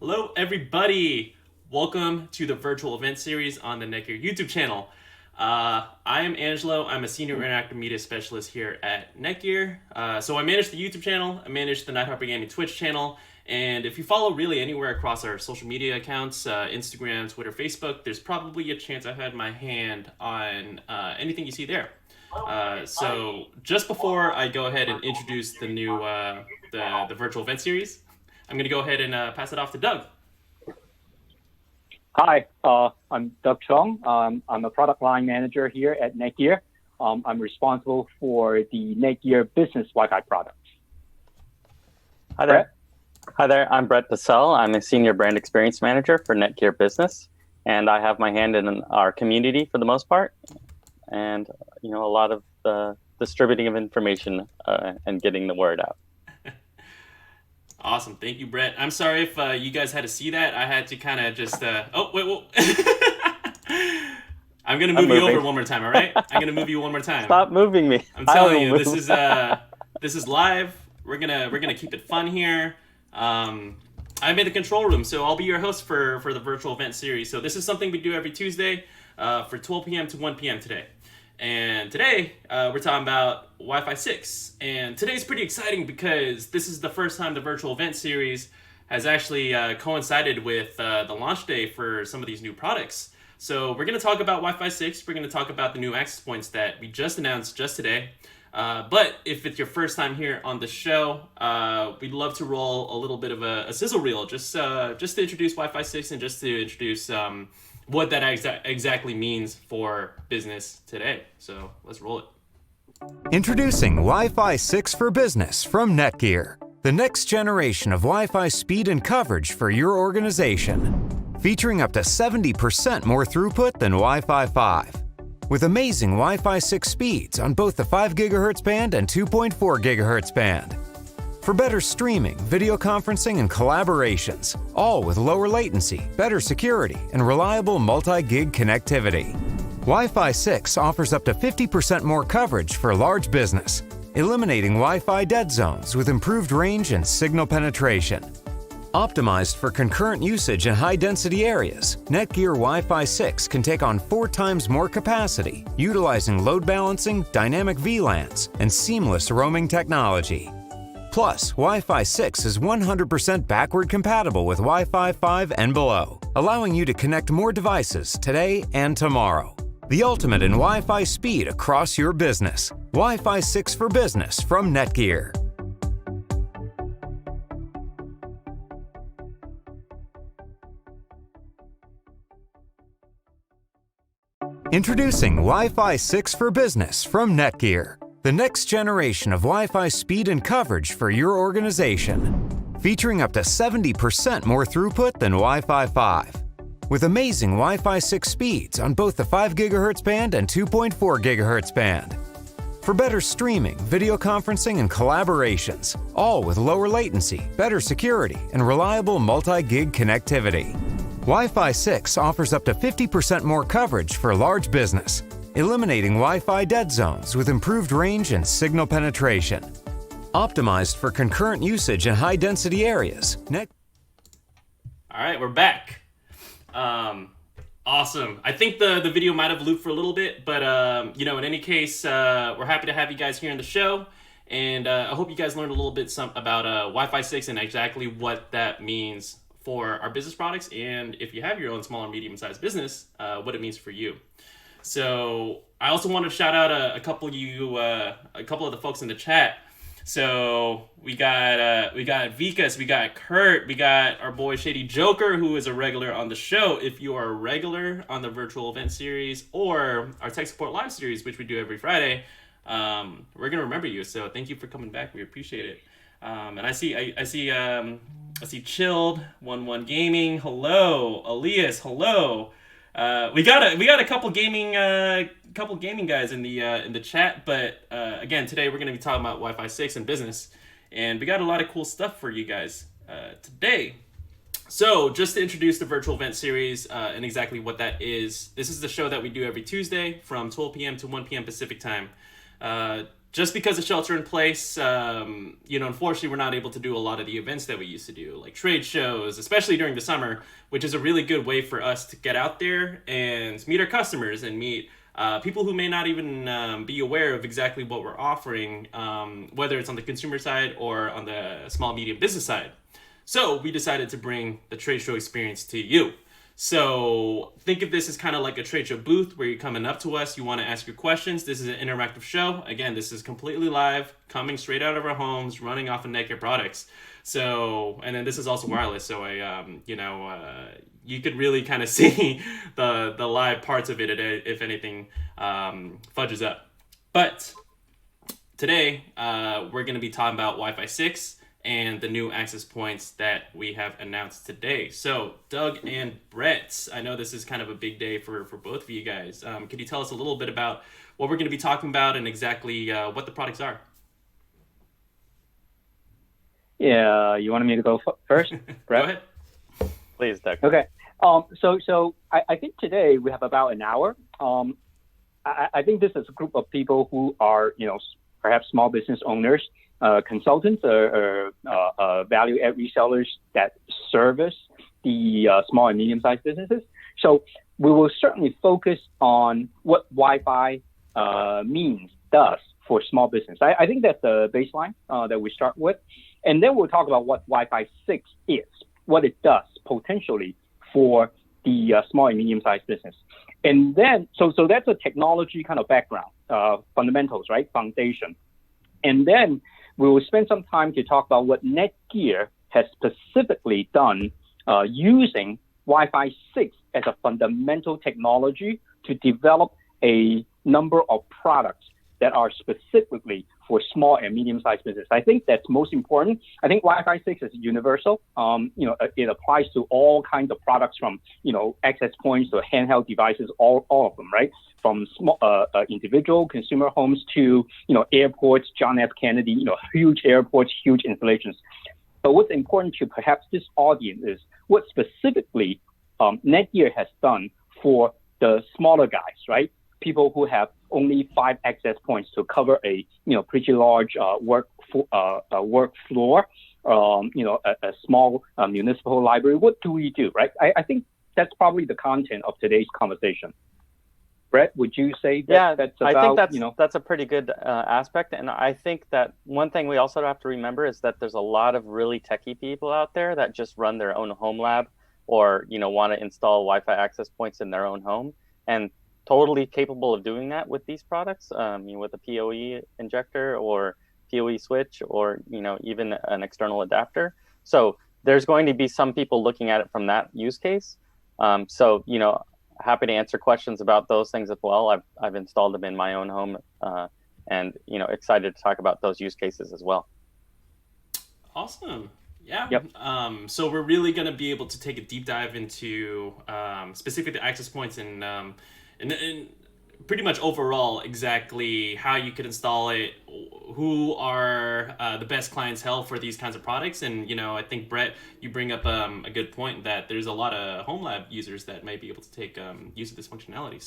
Hello, everybody. Welcome to the virtual event series on the NETGEAR YouTube channel. I am Angelo. I'm a senior interactive media specialist here at NETGEAR. So I manage the YouTube channel. I manage the Night Harper Gaming Twitch channel. And if you follow really anywhere across our social media accounts, Instagram, Twitter, Facebook, there's probably a chance I've had my hand on anything you see there. So just before I go ahead and introduce the new the virtual event series, I'm going to go ahead and pass it off to Doug. Hi, I'm Doug Cheung. I'm a product line manager here at NETGEAR. I'm responsible for the NETGEAR Business Wi-Fi products. Hi there. Hi there. I'm Bret DeCelle. I'm a senior brand experience manager for NETGEAR Business, and I have my hand in our community for the most part, and a lot of the distributing of information and getting the word out. Awesome. Thank you, Bret. I'm sorry if you guys had to see that. I had to kind of just... Oh, wait. I'm going to move you over one more time, all right? I'm going to move you one more time. Stop moving me. I'm telling you, this is live. We're gonna keep it fun here. I'm in the control room, so I'll be your host for the virtual event series. So this is something we do every Tuesday for 12 p.m. to 1 p.m. today. And today, we're talking about Wi-Fi 6. And today's pretty exciting because this is the first time the virtual event series has actually coincided with the launch day for some of these new products. So we're going to talk about Wi-Fi 6. We're going to talk about the new access points that we just announced just today. But if it's your first time here on the show, we'd love to roll a little bit of a sizzle reel just to introduce Wi-Fi 6 and just to introduce what that exactly means for business today. So let's roll it. Introducing Wi-Fi 6 for Business from NETGEAR, the next generation of Wi-Fi speed and coverage for your organization. Featuring up to 70% more throughput than Wi-Fi 5. With amazing Wi-Fi 6 speeds on both the 5 GHz band and 2.4 GHz band. For better streaming, video conferencing, and collaborations, all with lower latency, better security, and reliable multi-gig connectivity. Wi-Fi 6 offers up to 50% more coverage for large business, eliminating Wi-Fi dead zones with improved range and signal penetration. Optimized for concurrent usage in high-density areas, NETGEAR Wi-Fi 6 can take on 4 times more capacity, utilizing load balancing, dynamic VLANs, and seamless roaming technology. Plus, Wi-Fi 6 is 100% backward compatible with Wi-Fi 5 and below, allowing you to connect more devices today and tomorrow. The ultimate in Wi-Fi speed across your business. Wi-Fi 6 for Business from NETGEAR. Introducing Wi-Fi 6 for Business from NETGEAR, the next generation of Wi-Fi speed and coverage for your organization. Featuring up to 70% more throughput than Wi-Fi 5. With amazing Wi-Fi 6 speeds on both the 5 GHz band and 2.4 GHz band. For better streaming, video conferencing, and collaborations, all with lower latency, better security, and reliable multi-gig connectivity. Wi-Fi 6 offers up to 50% more coverage for large business, eliminating Wi-Fi dead zones with improved range and signal penetration. Optimized for concurrent usage in high-density areas. All right, we're back. Awesome. I think the video might have looped for a little bit, but in any case, we're happy to have you guys here on the show. And I hope you guys learned a little bit about Wi-Fi 6 and exactly what that means for our business products. And if you have your own small or medium-sized business, what it means for you. So I also want to shout out a couple of the folks in the chat. So we got Vikas, we got Kurt, we got our boy Shady Joker, who is a regular on the show. If you are a regular on the virtual event series or our tech support live series, which we do every Friday, we're gonna remember you. So thank you for coming back. We appreciate it. And I see Chilled 11 Gaming. Hello, Elias. Hello. We got a couple gaming guys in the chat, but again today we're going to be talking about Wi-Fi 6 and business, and we got a lot of cool stuff for you guys today. So just to introduce the virtual event series and exactly what that is, this is the show that we do every Tuesday from 12 p.m. to 1 p.m. Pacific time. just because of shelter in place, unfortunately, we're not able to do a lot of the events that we used to do, like trade shows, especially during the summer, which is a really good way for us to get out there and meet our customers and meet people who may not even be aware of exactly what we're offering, whether it's on the consumer side or on the small medium business side. So we decided to bring the trade show experience to you. So think of this as kind of like a trade show booth where you're coming up to us, you want to ask your questions. This is an interactive show. Again, this is completely live, coming straight out of our homes, running off of NETGEAR products. So, and then this is also wireless. So you could really kind of see the live parts of it if anything fudges up. But today we're going to be talking about Wi-Fi 6 and the new access points that we have announced today. So Doug and Bret, I know this is kind of a big day for both of you guys. Could you tell us a little bit about what we're going to be talking about and exactly what the products are? Yeah, you wanted me to go first, Bret? Go ahead. Please, Doug. Okay. So I think today we have about an hour. I think this is a group of people who are, perhaps small business owners, consultants, or value-add resellers that service the small and medium-sized businesses. So we will certainly focus on what Wi-Fi does for small business. I think that's the baseline that we start with. And then we'll talk about what Wi-Fi 6 is, what it does potentially for the small and medium-sized business. And then, so that's a technology kind of background, fundamentals, right? Foundation. And then we will spend some time to talk about what NETGEAR has specifically done using Wi-Fi 6 as a fundamental technology to develop a number of products that are specifically for small and medium-sized business. I think that's most important. I think Wi-Fi 6 is universal. It applies to all kinds of products from, access points to handheld devices, all of them, right? From small, individual consumer homes to, airports, John F. Kennedy, huge airports, huge installations. But what's important to perhaps this audience is what specifically NETGEAR has done for the smaller guys, right? People who have only 5 access points to cover a pretty large work floor, a small municipal library. What do we do, right? I think that's probably the content of today's conversation. Bret, would you say that that's about, I think that's a pretty good aspect. And I think that one thing we also have to remember is that there's a lot of really techie people out there that just run their own home lab or, want to install Wi-Fi access points in their own home, and totally capable of doing that with these products, with a PoE injector or PoE switch or, even an external adapter. So there's going to be some people looking at it from that use case. Happy to answer questions about those things as well. I've installed them in my own home and, excited to talk about those use cases as well. Awesome. Yeah. Yep. So we're really going to be able to take a deep dive into specifically the access points and pretty much overall exactly how you could install it, who are the best clientele for these kinds of products. And, I think, Bret, you bring up a good point that there's a lot of home lab users that might be able to take use of this functionality.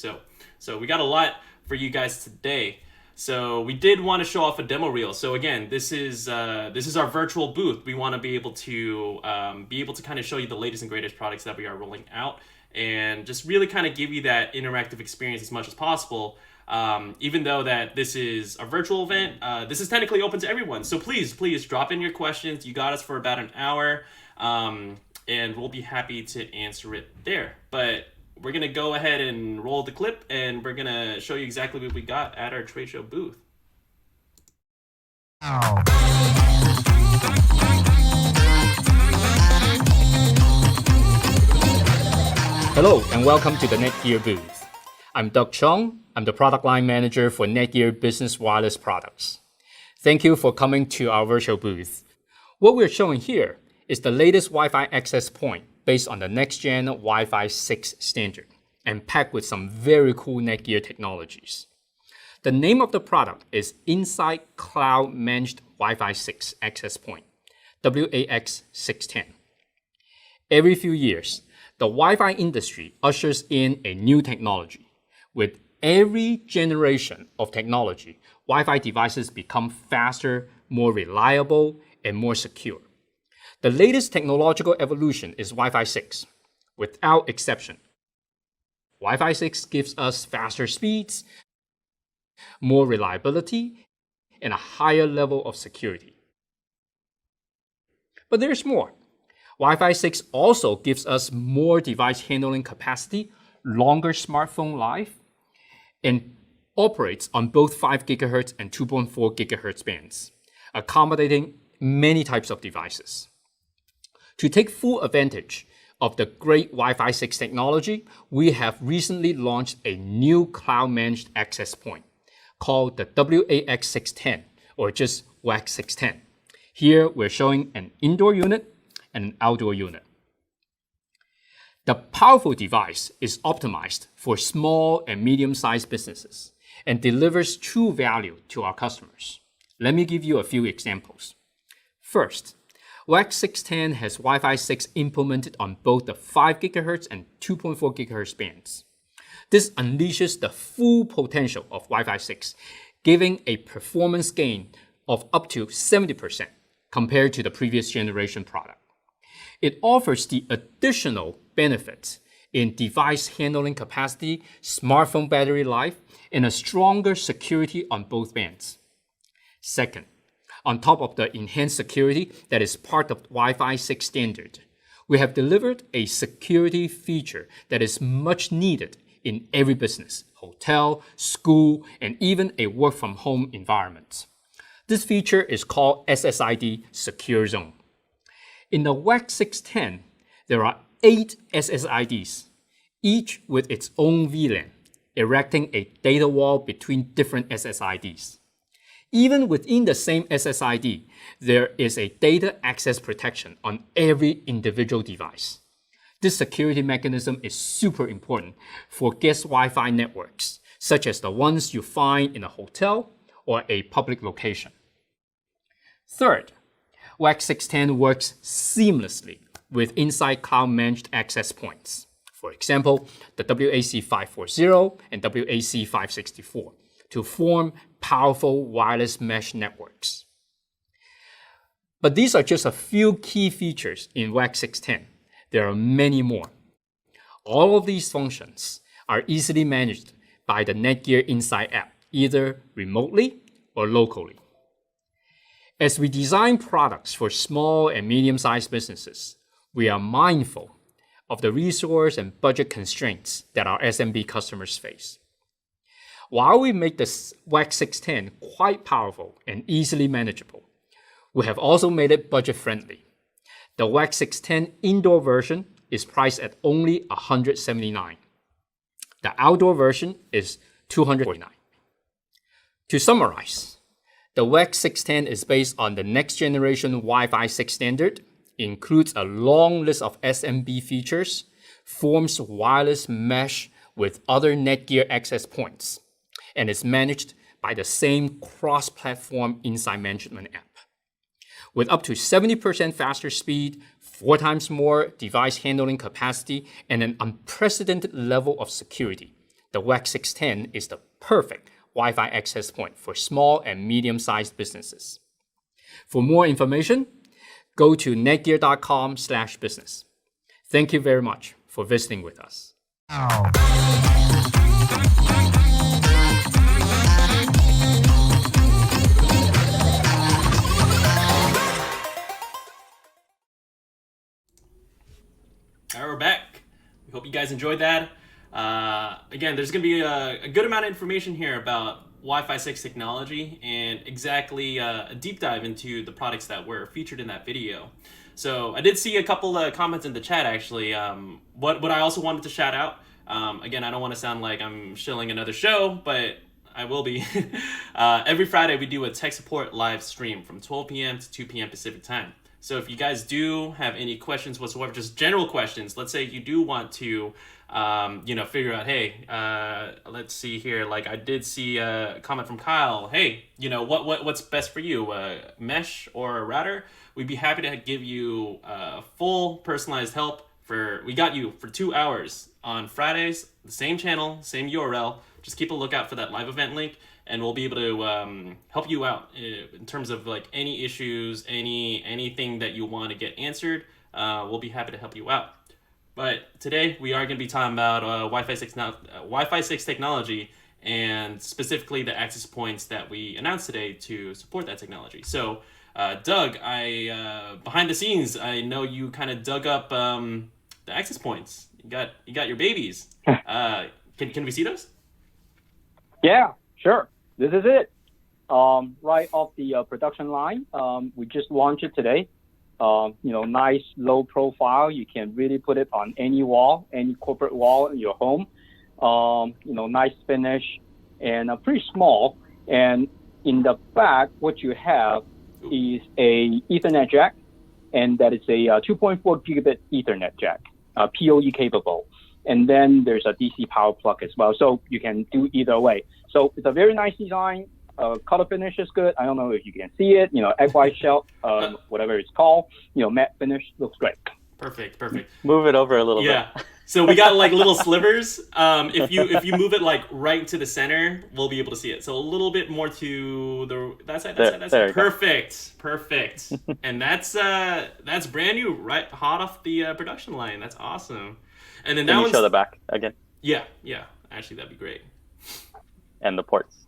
So we got a lot for you guys today. So we did want to show off a demo reel. So again, this is our virtual booth. We want to be able to kind of show you the latest and greatest products that we are rolling out, and just really kind of give you that interactive experience as much as possible. Even though that this is a virtual event, this is technically open to everyone. So please drop in your questions. You got us for about an hour, and we'll be happy to answer it there. But we're going to go ahead and roll the clip, and we're going to show you exactly what we got at our trade show booth. Hello and welcome to the NETGEAR booth. I'm Doug Cheung. I'm the Product Line Manager for NETGEAR Business Wireless Products. Thank you for coming to our virtual booth. What we're showing here is the latest Wi-Fi access point based on the next-gen Wi-Fi 6 standard and packed with some very cool NETGEAR technologies. The name of the product is Inside Cloud Managed Wi-Fi 6 Access Point, WAX610. Every few years, the Wi-Fi industry ushers in a new technology with every generation of technology, Wi-Fi devices become faster, more reliable, and more secure. The latest technological evolution is Wi-Fi 6, without exception. Wi-Fi 6 gives us faster speeds, more reliability, and a higher level of security. But there's more. Wi-Fi 6 also gives us more device handling capacity, longer smartphone life, and operates on both 5 GHz and 2.4 GHz bands, accommodating many types of devices. To take full advantage of the great Wi-Fi 6 technology, we have recently launched a new cloud-managed access point called the WAX610, or just WAX610. Here, we're showing an indoor unit and an outdoor unit. The powerful device is optimized for small and medium-sized businesses and delivers true value to our customers. Let me give you a few examples. First, WAX610 has Wi-Fi 6 implemented on both the 5 GHz and 2.4 GHz bands. This unleashes the full potential of Wi-Fi 6, giving a performance gain of up to 70% compared to the previous generation product. It offers the additional benefits in device handling capacity, smartphone battery life, and a stronger security on both bands. Second, on top of the enhanced security that is part of Wi-Fi 6 standard, we have delivered a security feature that is much needed in every business, hotel, school, and even a work-from-home environment. This feature is called SSID Secure Zone. In the WAX610, there are 8 SSIDs, each with its own VLAN, erecting a data wall between different SSIDs. Even within the same SSID, there is a data access protection on every individual device. This security mechanism is super important for guest Wi-Fi networks, such as the ones you find in a hotel or a public location. Third, WAX610 works seamlessly with inside cloud-managed access points. For example, the WAC540 and WAC564 to form powerful wireless mesh networks. But these are just a few key features in WAX610. There are many more. All of these functions are easily managed by the NETGEAR Insight app, either remotely or locally. As we design products for small and medium-sized businesses, we are mindful of the resource and budget constraints that our SMB customers face. While we make the WAX610 quite powerful and easily manageable, we have also made it budget-friendly. The WAX610 indoor version is priced at only $179. The outdoor version is $249. To summarize, the WAX610 is based on the next generation Wi-Fi 6 standard, includes a long list of SMB features, forms wireless mesh with other NETGEAR access points, and is managed by the same cross-platform Insight Management app. With up to 70% faster speed, 4 times more device handling capacity, and an unprecedented level of security, the WAX610 is the perfect Wi-Fi access point for small and medium-sized businesses. For more information, go to netgear.com/business. Thank you very much for visiting with us. All right, we're back. We hope you guys enjoyed that. Again, there's going to be a good amount of information here about Wi-Fi 6 technology and exactly a deep dive into the products that were featured in that video. So I did see a couple of comments in the chat, actually. What I also wanted to shout out, again, I don't want to sound like I'm shilling another show, but I will be. Every Friday, we do a tech support live stream from 12 p.m. to 2 p.m. Pacific time. So if you guys do have any questions whatsoever, just general questions, let's say you do want to, figure out, hey, let's see here. Like I did see a comment from Kyle. Hey, what's best for you, mesh or a router? We'd be happy to give you full personalized help. We got you for 2 hours on Fridays, the same channel, same URL. just keep a lookout for that live event link, and we'll be able to help you out in terms of like any issues, anything that you want to get answered. We'll be happy to help you out. But today we are going to be talking about Wi-Fi 6 technology, and specifically the access points that we announced today to support that technology. So, Doug, behind the scenes, I know you kind of dug up the access points. You got your babies. Can we see those? Yeah, sure. This is it. Right off the production line. We just launched it today. Nice low profile. You can really put it on any wall, any corporate wall in your home. Nice finish and pretty small. And in the back, what you have is a Ethernet jack, and that is a 2.4 gigabit Ethernet jack, PoE capable. And then there's a DC power plug as well. So you can do either way. So it's a very nice design. Color finish is good. I don't know if you can see it. Egg white shell, whatever it's called. Matte finish looks great. Perfect. Move it over a little bit. Yeah. So we got like little slivers. If you move it like right to the center, we'll be able to see it. So a little bit more to that side. Perfect. And that's brand new, right? Hot off the production line. That's awesome. And then Can you show the back again? Yeah. Actually, that'd be great. And the ports.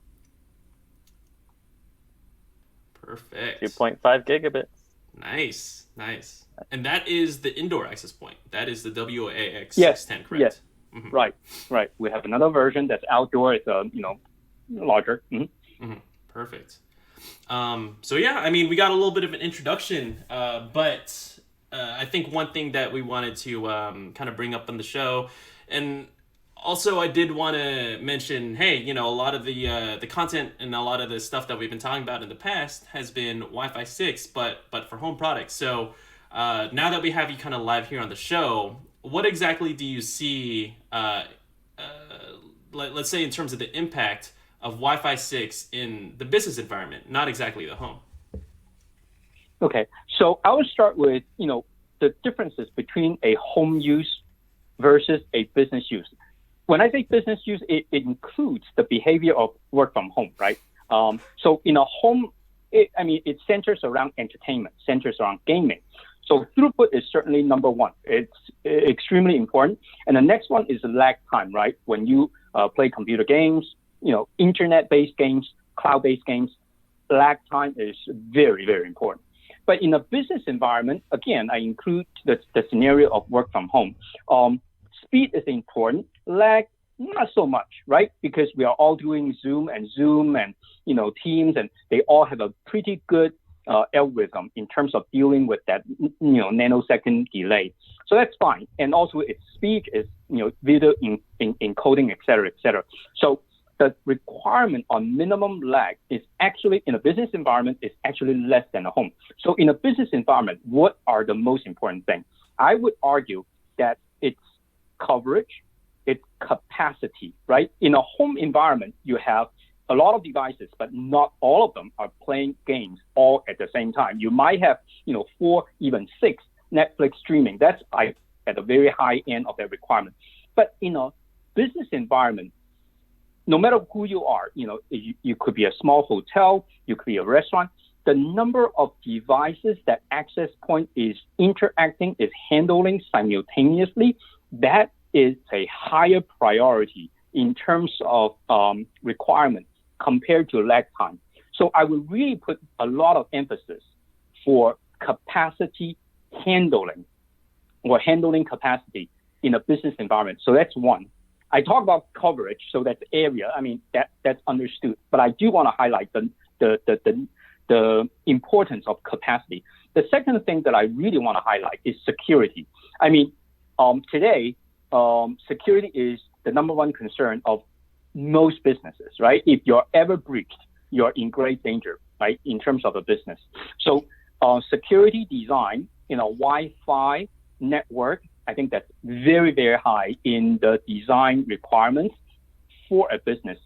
Perfect. 2.5 gigabits. Nice. And that is the indoor access point. That is the WAX610, correct? Yes. Mm-hmm. Right. We have another version that's outdoor. It's larger. Mm-hmm. Perfect. So yeah, I mean, we got a little bit of an introduction, but I think one thing that we wanted to kind of bring up on the show, and also I did want to mention, hey, a lot of the content and a lot of the stuff that we've been talking about in the past has been Wi-Fi 6, but for home products. So now that we have you kind of live here on the show, what exactly do you see, let's say in terms of the impact of Wi-Fi 6 in the business environment, not exactly the home? Okay, so I would start with, the differences between a home use versus a business use. When I say business use, it includes the behavior of work from home, right? So in a home, it centers around entertainment, centers around gaming. So throughput is certainly number one. It's extremely important. And the next one is the lag time, right? When you play computer games, internet-based games, cloud-based games, lag time is very, very important. But in a business environment, again, I include the scenario of work from home. Speed is important. Lag, not so much, right? Because we are all doing Zoom and Teams, and they all have a pretty good algorithm in terms of dealing with that, nanosecond delay. So that's fine. And also its speed is, video encoding, et cetera. So the requirement on minimum lag is actually, in a business environment, is actually less than a home. So in a business environment, what are the most important things? I would argue that it's coverage, it's capacity, right? In a home environment, you have a lot of devices, but not all of them are playing games all at the same time. You might have, 4, even 6 Netflix streaming. That's at the very high end of that requirement. But in a business environment, no matter who you are, you could be a small hotel, you could be a restaurant. The number of devices that access point is interacting, is handling simultaneously, that is a higher priority in terms of requirements compared to lag time. So I would really put a lot of emphasis for capacity handling or handling capacity in a business environment. So that's one. I talk about coverage, so that's area. That's understood. But I do want to highlight the importance of capacity. The second thing that I really want to highlight is security. Today, security is the number one concern of most businesses, right? If you're ever breached, you're in great danger, right, in terms of a business. So security design in a Wi-Fi network, I think that's very, very high in the design requirements for a business.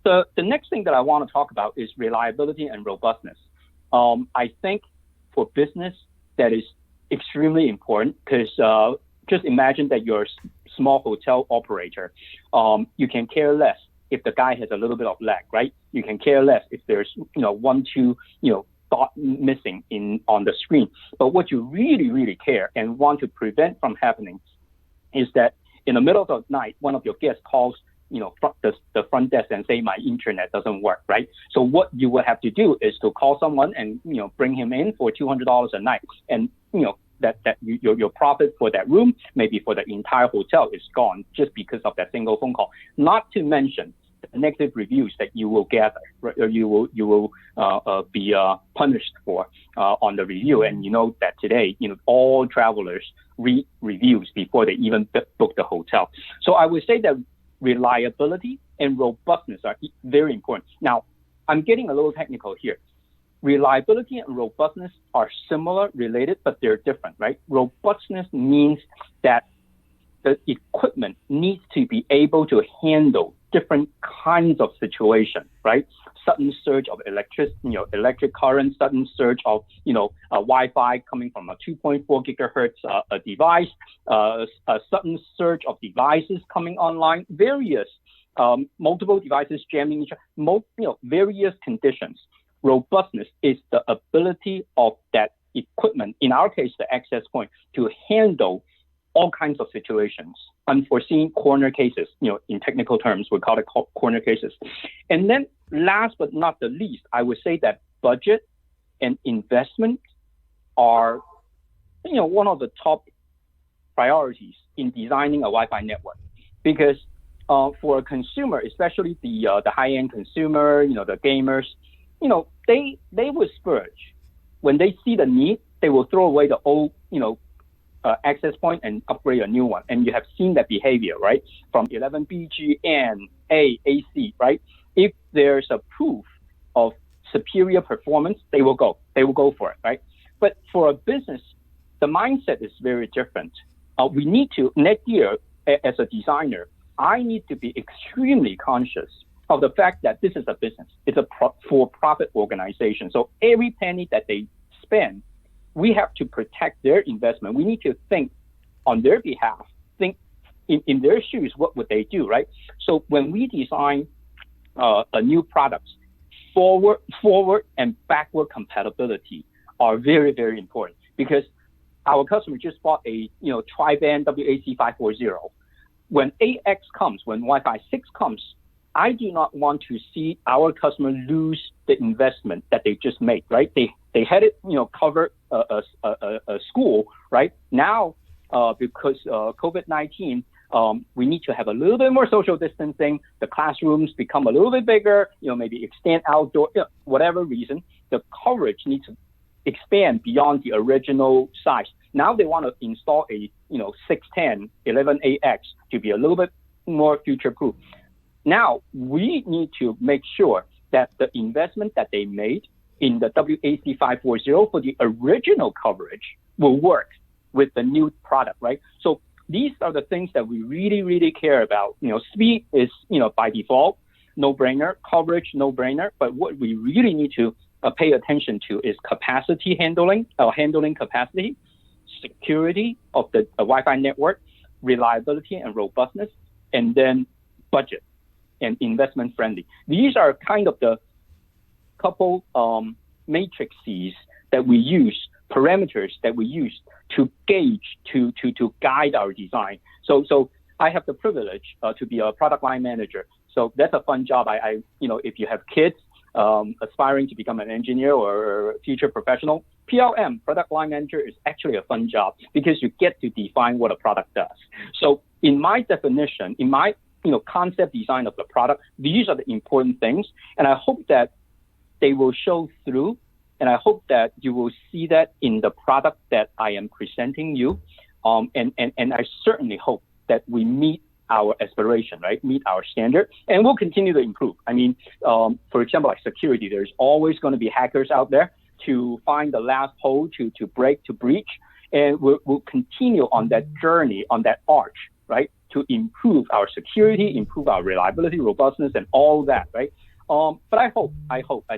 The next thing that I want to talk about is reliability and robustness. I think for business, that is extremely important because just imagine that you're a small hotel operator. You can care less if the guy has a little bit of lag, right? You can care less if there's, one, two, dot missing on the screen. But what you really, really care and want to prevent from happening is that in the middle of the night, one of your guests calls, the front desk and say, my internet doesn't work, right? So what you would have to do is to call someone and, bring him in for $200 a night. And, that your profit for that room, maybe for the entire hotel, is gone just because of that single phone call. Not to mention the negative reviews that you will gather, or you will be punished for on the review. And you know that today, all travelers read reviews before they even book the hotel. So I would say that reliability and robustness are very important. Now, I'm getting a little technical here. Reliability and robustness are similar, related, but they're different, right? Robustness means that the equipment needs to be able to handle different kinds of situations, right? Sudden surge of electric current, sudden surge of, Wi-Fi coming from a 2.4 gigahertz a device, a sudden surge of devices coming online, various multiple devices jamming each other, various conditions. Robustness is the ability of that equipment, in our case, the access point, to handle all kinds of situations, unforeseen corner cases, in technical terms, we call it corner cases. And then last but not the least, I would say that budget and investment are, one of the top priorities in designing a Wi-Fi network. Because for a consumer, especially the high-end consumer, the gamers, they will splurge. When they see the need, they will throw away the old, access point and upgrade a new one. And you have seen that behavior, right? From 11BG, N, A, AC, right? If there's a proof of superior performance, they will go for it, right? But for a business, the mindset is very different. We need to, NETGEAR, as a designer, I need to be extremely conscious of the fact that this is a business. It's a for-profit organization. So every penny that they spend, we have to protect their investment. We need to think on their behalf, think in their shoes, what would they do, right? So when we design a new product, forward and backward compatibility are very, very important, because our customer just bought a tri-band WAC540. When AX comes, when Wi-Fi 6 comes, I do not want to see our customer lose the investment that they just made, right? They had it, covered a school, right? Now, because COVID-19, we need to have a little bit more social distancing. The classrooms become a little bit bigger, maybe extend outdoor, whatever reason, the coverage needs to expand beyond the original size. Now they want to install a, 610, 11AX to be a little bit more future-proof. Now, we need to make sure that the investment that they made in the WAC540 for the original coverage will work with the new product, right? So these are the things that we really, really care about. Speed is, by default, no-brainer, coverage, no-brainer, but what we really need to pay attention to is capacity handling capacity, security of the Wi-Fi network, reliability and robustness, and then budget and investment friendly. These are kind of the couple matrices that we use, parameters that we use to gauge, to guide our design. So I have the privilege to be a product line manager. So that's a fun job. I if you have kids aspiring to become an engineer or a future professional, PLM, product line manager, is actually a fun job because you get to define what a product does. So in my definition, in my concept design of the product, these are the important things. And I hope that they will show through. And I hope that you will see that in the product that I am presenting you. And I certainly hope that we meet our aspiration, right? Meet our standard, and we'll continue to improve. I mean, for example, like security, there's always going to be hackers out there to find the last hole to break, to breach. And we'll continue on that journey, on that arch, right? To improve our security, improve our reliability, robustness, and all that, right? But I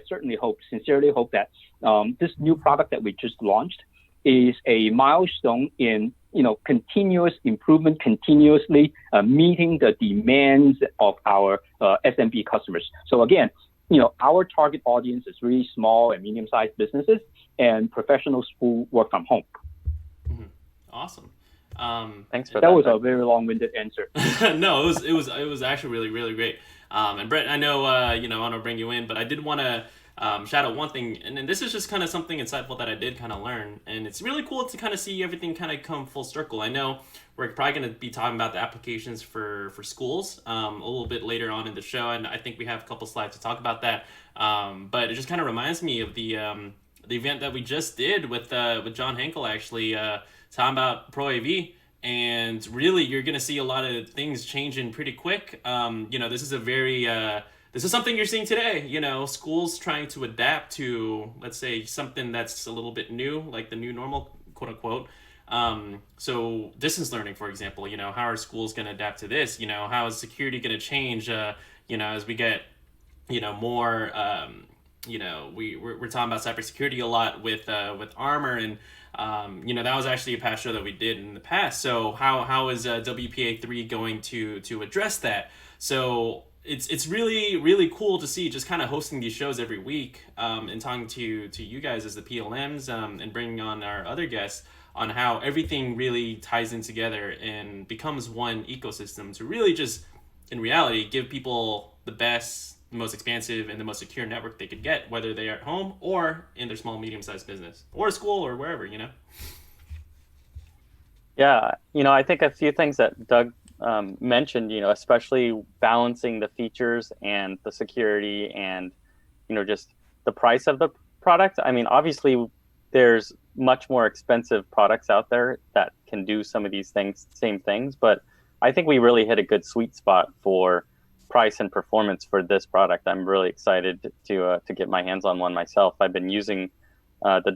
certainly hope, sincerely hope that this new product that we just launched is a milestone in continuous improvement, continuously meeting the demands of our SMB customers. So again, our target audience is really small and medium-sized businesses and professionals who work from home. Mm-hmm. Awesome. Thanks for that. That was a very long-winded answer. No, it was actually really, really great. And Bret, I know I want to bring you in, but I did want to shout out one thing, and this is just kind of something insightful that I did kind of learn, and it's really cool to kind of see everything kind of come full circle. I know we're probably going to be talking about the applications for schools a little bit later on in the show, and I think we have a couple slides to talk about that. But it just kind of reminds me of the event that we just did with John Henkel, actually talking about Pro AV. And really, you're going to see a lot of things changing pretty quick. This is this is something you're seeing today. Schools trying to adapt to, let's say, something that's a little bit new, like the new normal, quote unquote. So distance learning, for example, how are schools going to adapt to this? How is security going to change? As we get, more, we're talking about cybersecurity a lot with Armor, and that was actually a past show that we did in the past. So how is WPA 3 going to address that? So it's really, really cool to see, just kind of hosting these shows every week and talking to you guys as the PLMs and bringing on our other guests on how everything really ties in together and becomes one ecosystem to really just, in reality, give people the best, the most expansive, and the most secure network they could get, whether they are at home or in their small, medium-sized business or school or wherever, Yeah, I think a few things that Doug mentioned, especially balancing the features and the security and, just the price of the product. I mean, obviously, there's much more expensive products out there that can do some of these same things, but I think we really hit a good sweet spot for price and performance for this product. I'm really excited to get my hands on one myself. I've been using the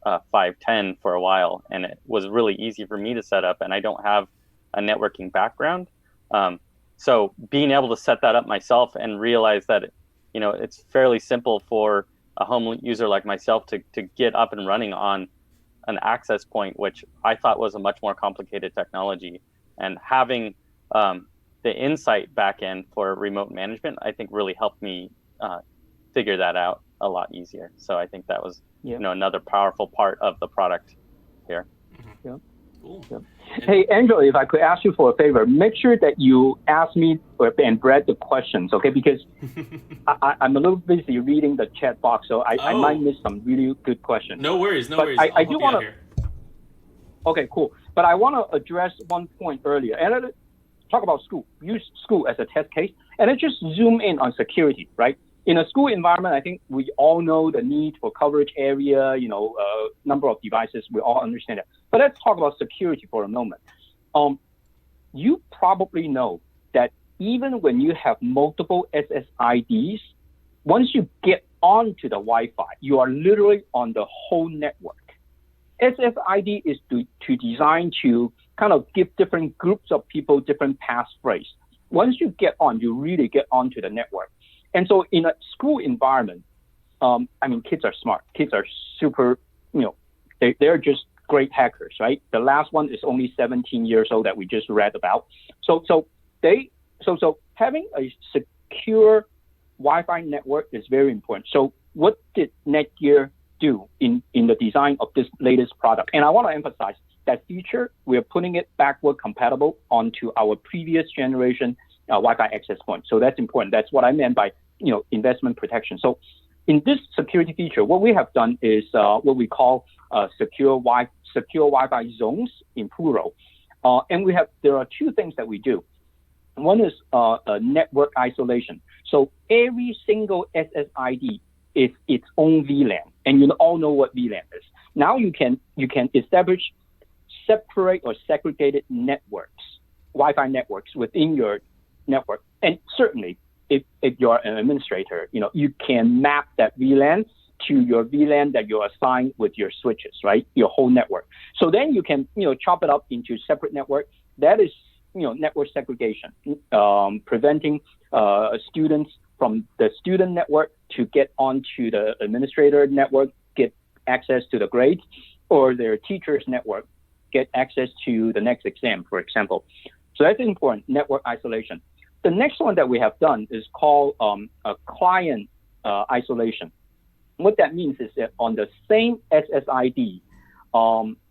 WAC610 for a while, and it was really easy for me to set up, and I don't have a networking background. So being able to set that up myself and realize that, it's fairly simple for a home user like myself to get up and running on an access point, which I thought was a much more complicated technology. And having the Insight backend for remote management, I think really helped me figure that out a lot easier. So I think that was, another powerful part of the product here. Yeah. Cool. Yeah. Hey, Angela, if I could ask you for a favor, make sure that you ask me and Bret the questions, okay? Because I'm a little busy reading the chat box, so I might miss some really good questions. No worries, no worries. I do want to. Okay, cool. But I want to address one point earlier, and I talk about school. Use school as a test case, and I just zoom in on security, right? In a school environment, I think we all know the need for coverage area, number of devices. We all understand it. But let's talk about security for a moment. You probably know that even when you have multiple SSIDs, once you get onto the Wi-Fi, you are literally on the whole network. SSID is to design to kind of give different groups of people different passphrase. Once you get on, you really get onto the network. And so in a school environment, kids are smart. Kids are super, they're just great hackers, right? The last one is only 17 years old that we just read about. So having a secure Wi-Fi network is very important. So what did NETGEAR do in the design of this latest product? And I want to emphasize that feature, we're putting it backward compatible onto our previous generation Wi-Fi access point. So that's important. That's what I meant by, investment protection. So in this security feature, what we have done is what we call secure Wi-Fi zones in plural. And there are two things that we do. One is network isolation. So every single SSID is its own VLAN, and you all know what VLAN is. Now you can establish separate or segregated networks, Wi-Fi networks within your network. And certainly, if you're an administrator, you can map that VLAN to your VLAN that you're assigned with your switches, right? Your whole network. So then you can, chop it up into separate network. That is, network segregation, preventing students from the student network to get onto the administrator network, get access to the grades, or their teacher's network get access to the next exam, for example. So that's important, network isolation. The next one that we have done is called a client isolation. What that means is that on the same SSID,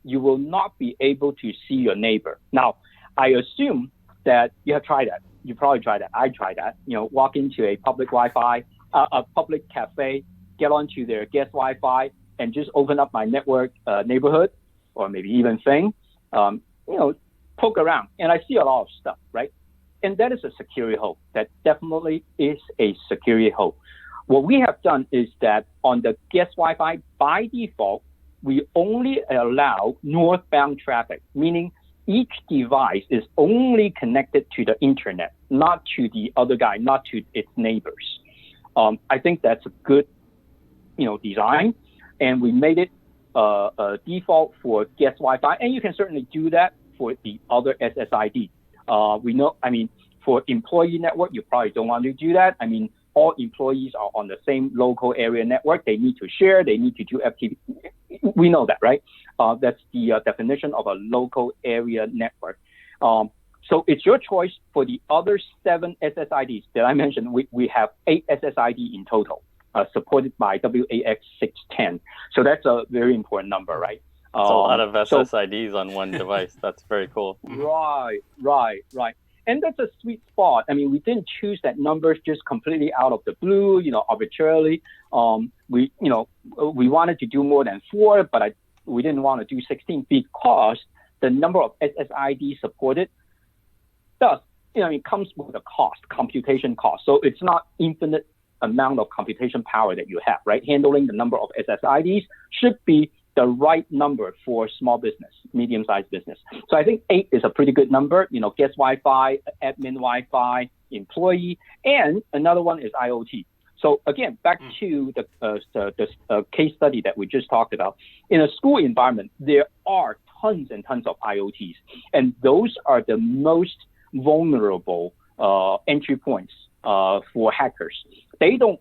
you will not be able to see your neighbor. Now, I assume that you have tried that. You probably tried that. I tried that. Walk into a public Wi-Fi, a public cafe, get onto their guest Wi-Fi, and just open up my network neighborhood, or maybe even thing, poke around, and I see a lot of stuff, right? And that is a security hole. That definitely is a security hole. What we have done is that on the guest Wi-Fi, by default, we only allow northbound traffic, meaning each device is only connected to the internet, not to the other guy, not to its neighbors. I think that's a good, design, and we made it a default for guest Wi-Fi, and you can certainly do that for the other SSID. For employee network, you probably don't want to do that. All employees are on the same local area network. They need to share. They need to do FTP. We know that, right? That's the definition of a local area network. So it's your choice. For the other 7 SSIDs that I mentioned, we have 8 SSID in total, supported by WAX610. So that's a very important number, right? It's a lot of SSIDs on one device. That's very cool. Right. And that's a sweet spot. We didn't choose that number just completely out of the blue, arbitrarily. We wanted to do more than 4, but we didn't want to do 16 because the number of SSID supported comes with a cost, computation cost. So it's not infinite amount of computation power that you have, right? Handling the number of SSIDs should be the right number for small business, medium-sized business. So I think 8 is a pretty good number. Guest Wi-Fi, admin Wi-Fi, employee, and another one is IoT. So again, back to the case study that we just talked about. In a school environment, there are tons and tons of IoTs, and those are the most vulnerable entry points for hackers. They don't,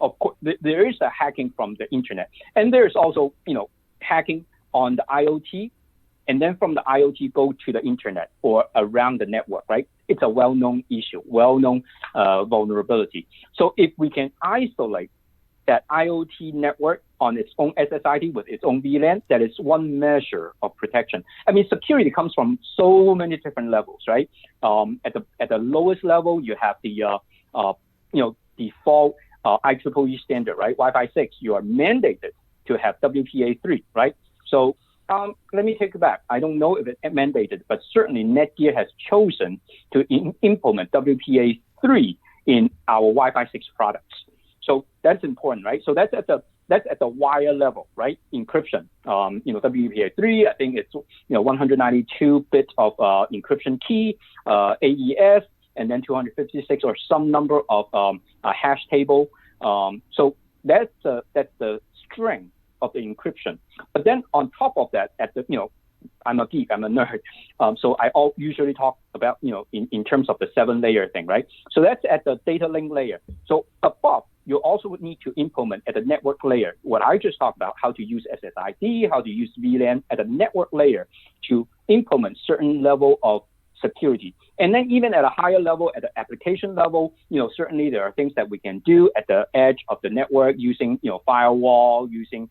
of course, there is a hacking from the internet, and there's also, hacking on the IoT, and then from the IoT go to the internet or around the network, right? It's a well-known issue, well-known vulnerability. So if we can isolate that IoT network on its own SSID with its own VLAN, that is one measure of protection. Security comes from so many different levels, right? At the lowest level, you have the default IEEE standard, right? Wi-Fi 6, you are mandated to have WPA3, right? So let me take it back. I don't know if it's mandated, but certainly NETGEAR has chosen to implement WPA3 in our Wi-Fi 6 products. So that's important, right? So that's at the wire level, right? Encryption. WPA3, I think it's 192 bits of encryption key, AES, and then 256 or some number of a hash table. So that's the strength of the encryption. But then on top of that, I'm a geek, I'm a nerd. So I usually talk about, in terms of the 7-layer thing, right? So that's at the data link layer. So above, you also would need to implement at the network layer what I just talked about, how to use SSID, how to use VLAN at the network layer to implement certain level of security. And then even at a higher level, at the application level, certainly there are things that we can do at the edge of the network using, firewall, using,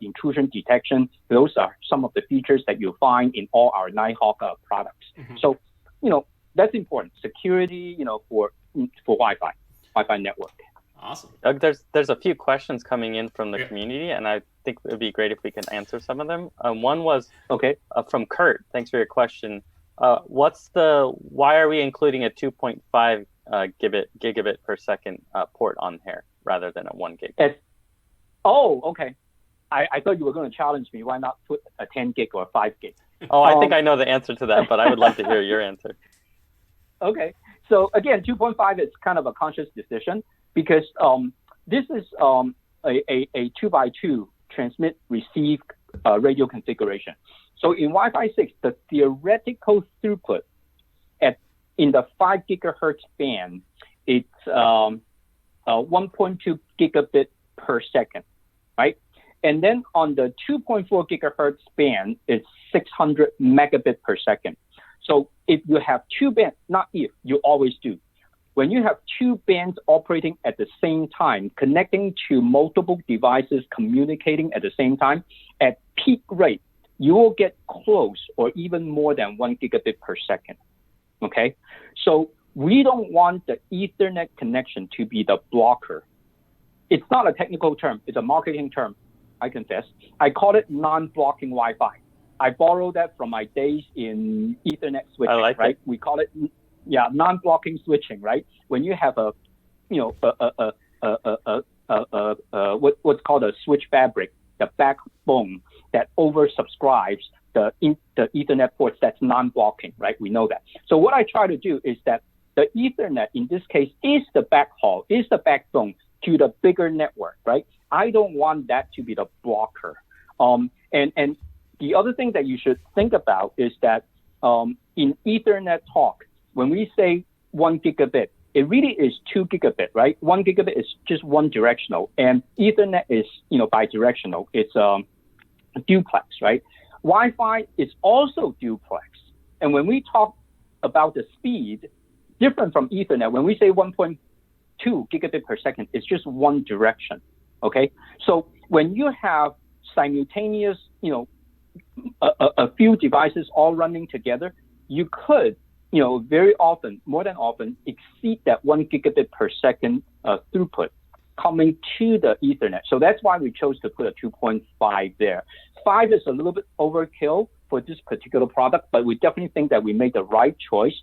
intrusion detection. Those are some of the features that you'll find in all our Nighthawk products. Mm-hmm. So, that's important. Security, for Wi-Fi network. Awesome. Doug, there's a few questions coming in from the community, and I think it would be great if we can answer some of them. One was from Kurt. Thanks for your question. Why are we including a 2.5 gigabit per second port on here rather than a 1 gig? Okay. I thought you were going to challenge me. Why not put a 10 gig or 5 gig? I think I know the answer to that, but I would love to hear your answer. Okay. So again, 2.5 is kind of a conscious decision because this is a 2x2 transmit receive radio configuration. So in Wi-Fi 6, the theoretical throughput in the 5 gigahertz band, it's 1.2 gigabit per second, right? And then on the 2.4 gigahertz band, it's 600 megabit per second. So if you have two bands, not if, you always do. When you have two bands operating at the same time, connecting to multiple devices, communicating at the same time, at peak rate, you will get close or even more than 1 gigabit per second. Okay? So we don't want the Ethernet connection to be the blocker. It's not a technical term, it's a marketing term, I confess. I call it non-blocking Wi-Fi. I borrowed that from my days in Ethernet switching, right? It. We call it, non-blocking switching, right? When you have what's called a switch fabric, the backbone that oversubscribes the Ethernet ports, that's non-blocking, right? We know that. So what I try to do is that the Ethernet, in this case, is the backhaul, is the backbone to the bigger network, right? I don't want that to be the blocker. And the other thing that you should think about is that in Ethernet talk, when we say 1 gigabit, it really is 2 gigabit, right? 1 gigabit is just one directional, and Ethernet is, bidirectional. It's duplex, right? Wi-Fi is also duplex. And when we talk about the speed, different from Ethernet, when we say 1.2 gigabit per second, it's just one direction, okay? So when you have simultaneous, a few devices all running together, you could, very often, more than often, exceed that 1 gigabit per second throughput coming to the Ethernet. So that's why we chose to put a 2.5 there. 5 is a little bit overkill for this particular product, but we definitely think that we made the right choice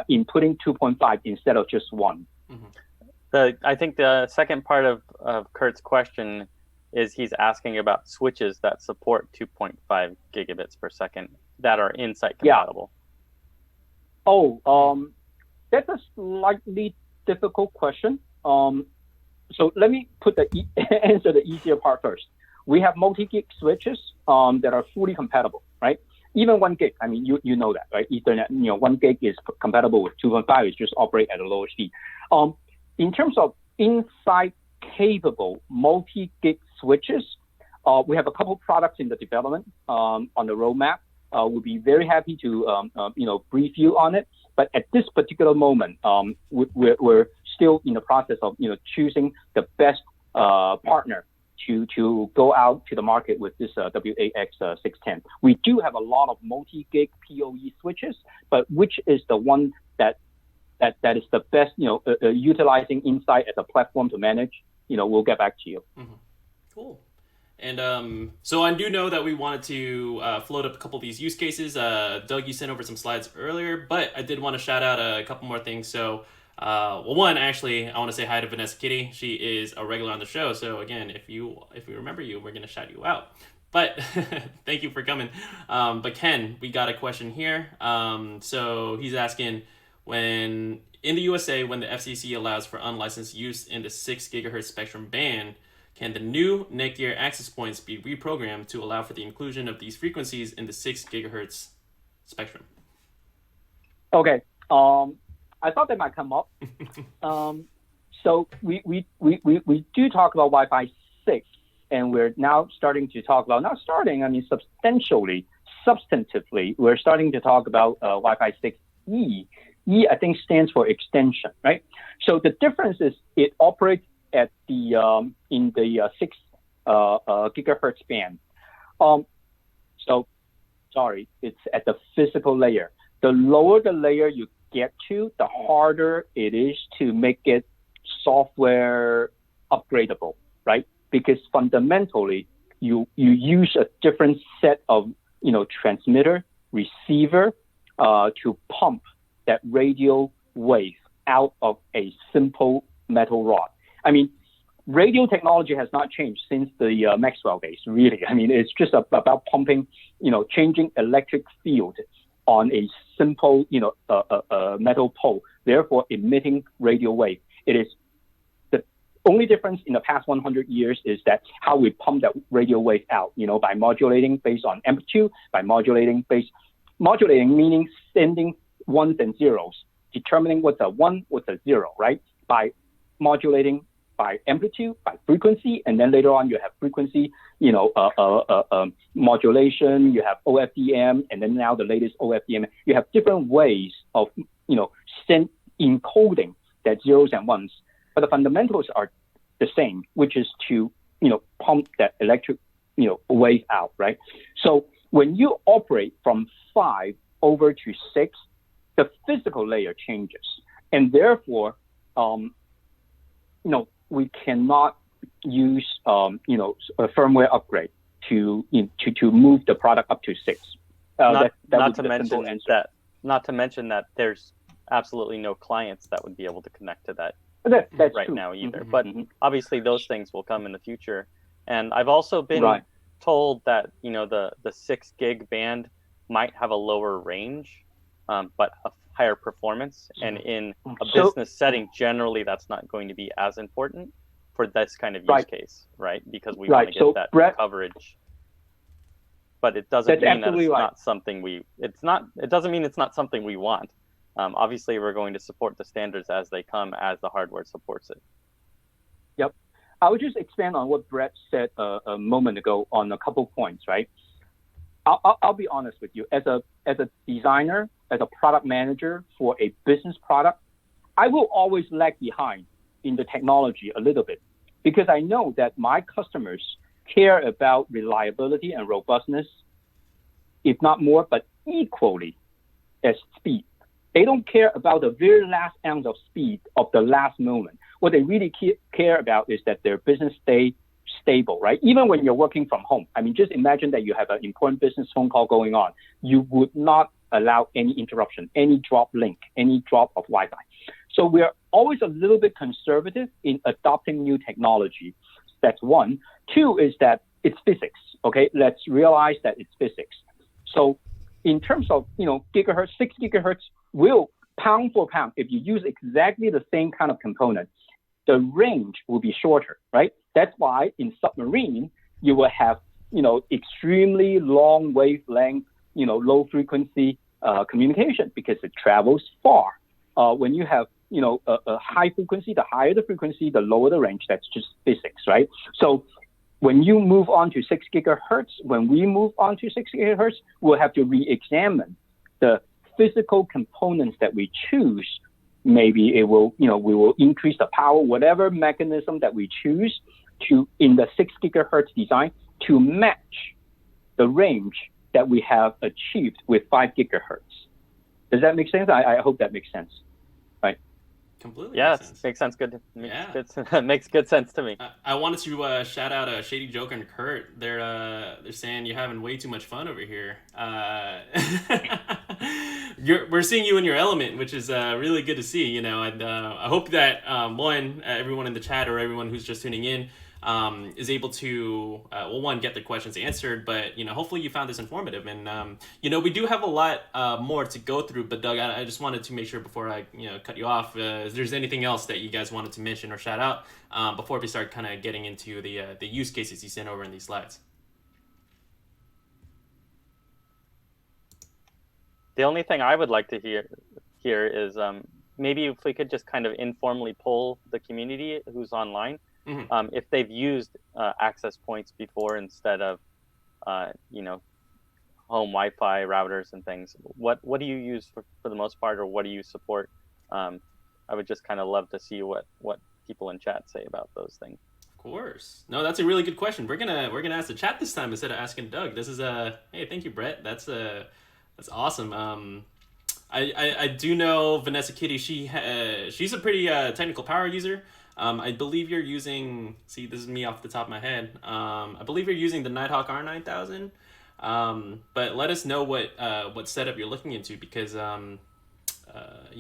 in putting 2.5 instead of just 1. Mm-hmm. I think the second part of Kurt's question is he's asking about switches that support 2.5 gigabits per second that are Insight compatible. Yeah. That's a slightly difficult question. So let me answer the easier part first. We have multi-gig switches that are fully compatible, right? Even 1 gig, I mean, you know that, right? Ethernet, 1 gig is compatible with 2.5, it's just operate at a lower speed. In terms of Insight capable multi-gig switches, we have a couple products in the development on the roadmap. We'll be very happy to brief you on it. But at this particular moment, we're still in the process of choosing the best partner to go out to the market with this WAX610. We do have a lot of multi-gig PoE switches, but which is the one that is the best, utilizing Insight as a platform to manage, we'll get back to you. Mm-hmm. Cool. And so I do know that we wanted to float up a couple of these use cases. Doug, you sent over some slides earlier, but I did want to shout out a couple more things. So, one, actually, I want to say hi to Vanessa Kitty. She is a regular on the show. So again, if we remember you, we're going to shout you out. But thank you for coming. But Ken, we got a question here. So he's asking, when in the USA, when the FCC allows for unlicensed use in the 6 gigahertz spectrum band, can the new NETGEAR access points be reprogrammed to allow for the inclusion of these frequencies in the 6 gigahertz spectrum? Okay. I thought that might come up. So we do talk about Wi-Fi 6, and we're now starting to talk about, substantively, we're starting to talk about Wi-Fi 6E. E, I think, stands for extension, right? So the difference is it operates at the in the 6 gigahertz band. It's at the physical layer. The lower the layer you get to, the harder it is to make it software upgradable, right? Because fundamentally, you use a different set of transmitter, receiver to pump that radio wave out of a simple metal rod. I mean, radio technology has not changed since the Maxwell days, really. I mean, it's just about pumping, changing electric field on a simple, metal pole, therefore emitting radio wave. It is the only difference in the past 100 years is that how we pump that radio wave out, by modulating based on amplitude, modulating meaning sending ones and zeros, determining what's a 1, what's a 0, right? By modulating by amplitude, by frequency, and then later on you have frequency, modulation, you have OFDM, and then now the latest OFDM. You have different ways of, encoding that zeros and ones, but the fundamentals are the same, which is to, pump that electric, wave out, right? So when you operate from 5 over to 6, the physical layer changes, and therefore, we cannot use, a firmware upgrade to move the product up to 6. Not to mention that there's absolutely no clients that would be able to connect to that that's right true. now either. Mm-hmm. But obviously those things will come in the future. And I've also been told that, the 6 gig band might have a lower range, but a higher performance. And in a business setting, generally that's not going to be as important for this kind of use case, right? Because we want to get that Bret, coverage. But it doesn't mean that it's not something it doesn't mean it's not something we want. Obviously, we're going to support the standards as they come, as the hardware supports it. Yep. I would just expand on what Bret said a moment ago on a couple points, right? I'll be honest with you. As a designer, as a product manager for a business product, I will always lag behind in the technology a little bit, because I know that my customers care about reliability and robustness, if not more, but equally as speed. They don't care about the very last ounce of speed of the last moment. What they really care about is that their business stay stable, right? Even when you're working from home. I mean, just imagine that you have an important business phone call going on. You would not allow any interruption, any drop link, any drop of Wi-Fi. So we're always a little bit conservative in adopting new technology. That's one. Two is that it's physics, okay? Let's realize that it's physics. So in terms of, gigahertz, 6 gigahertz will, pound for pound, if you use exactly the same kind of component, the range will be shorter, right? That's why in submarine, you will have, extremely long wavelength, low frequency communication, because it travels far. When you have, a high frequency, the higher the frequency, the lower the range. That's just physics, right? So when you move on to 6 gigahertz, when we move on to 6 gigahertz, we'll have to re-examine the physical components that we choose. Maybe it will, we will increase the power, whatever mechanism that we choose to in the 6 gigahertz design to match the range that we have achieved with 5 gigahertz. Does that make sense? I hope that makes sense. Right? Completely. Yes, makes sense. Good. Makes good sense to me. I wanted to shout out Shady Joker and Kurt. They're saying you're having way too much fun over here. We're seeing you in your element, which is really good to see. And I hope that everyone in the chat or everyone who's just tuning in is able to get their questions answered, but hopefully you found this informative. And we do have a lot more to go through, but Doug, I just wanted to make sure before I cut you off, if there's anything else that you guys wanted to mention or shout out before we start kind of getting into the use cases you sent over in these slides. The only thing I would like to hear is maybe if we could just kind of informally poll the community who's online. Mm-hmm. If they've used access points before instead of, home Wi-Fi routers and things, what do you use for the most part, or what do you support? I would just kind of love to see what people in chat say about those things. Of course. No, that's a really good question. We're gonna ask the chat this time instead of asking Doug. This is hey, thank you, Bret. That's awesome. I do know Vanessa Kitty. She's a pretty technical power user. I believe you're using, this is me off the top of my head. I believe you're using the Nighthawk R9000. But let us know what setup you're looking into, because, to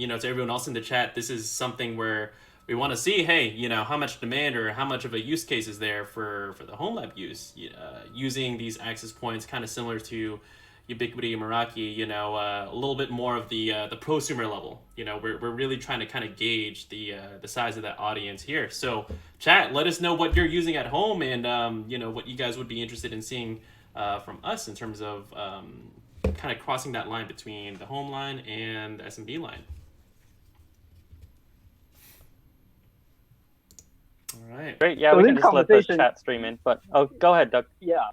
everyone else in the chat, this is something where we want to see, hey, how much demand or how much of a use case is there for the home lab use, using these access points, kind of similar to Ubiquiti, Meraki, a little bit more of the prosumer level. We're really trying to kind of gauge the size of that audience here. So chat, let us know what you're using at home, and what you guys would be interested in seeing from us in terms of kind of crossing that line between the home line and the SMB line. All right. Great. Yeah, So we this can just let the conversation- chat stream in. But go ahead, Doug. Yeah.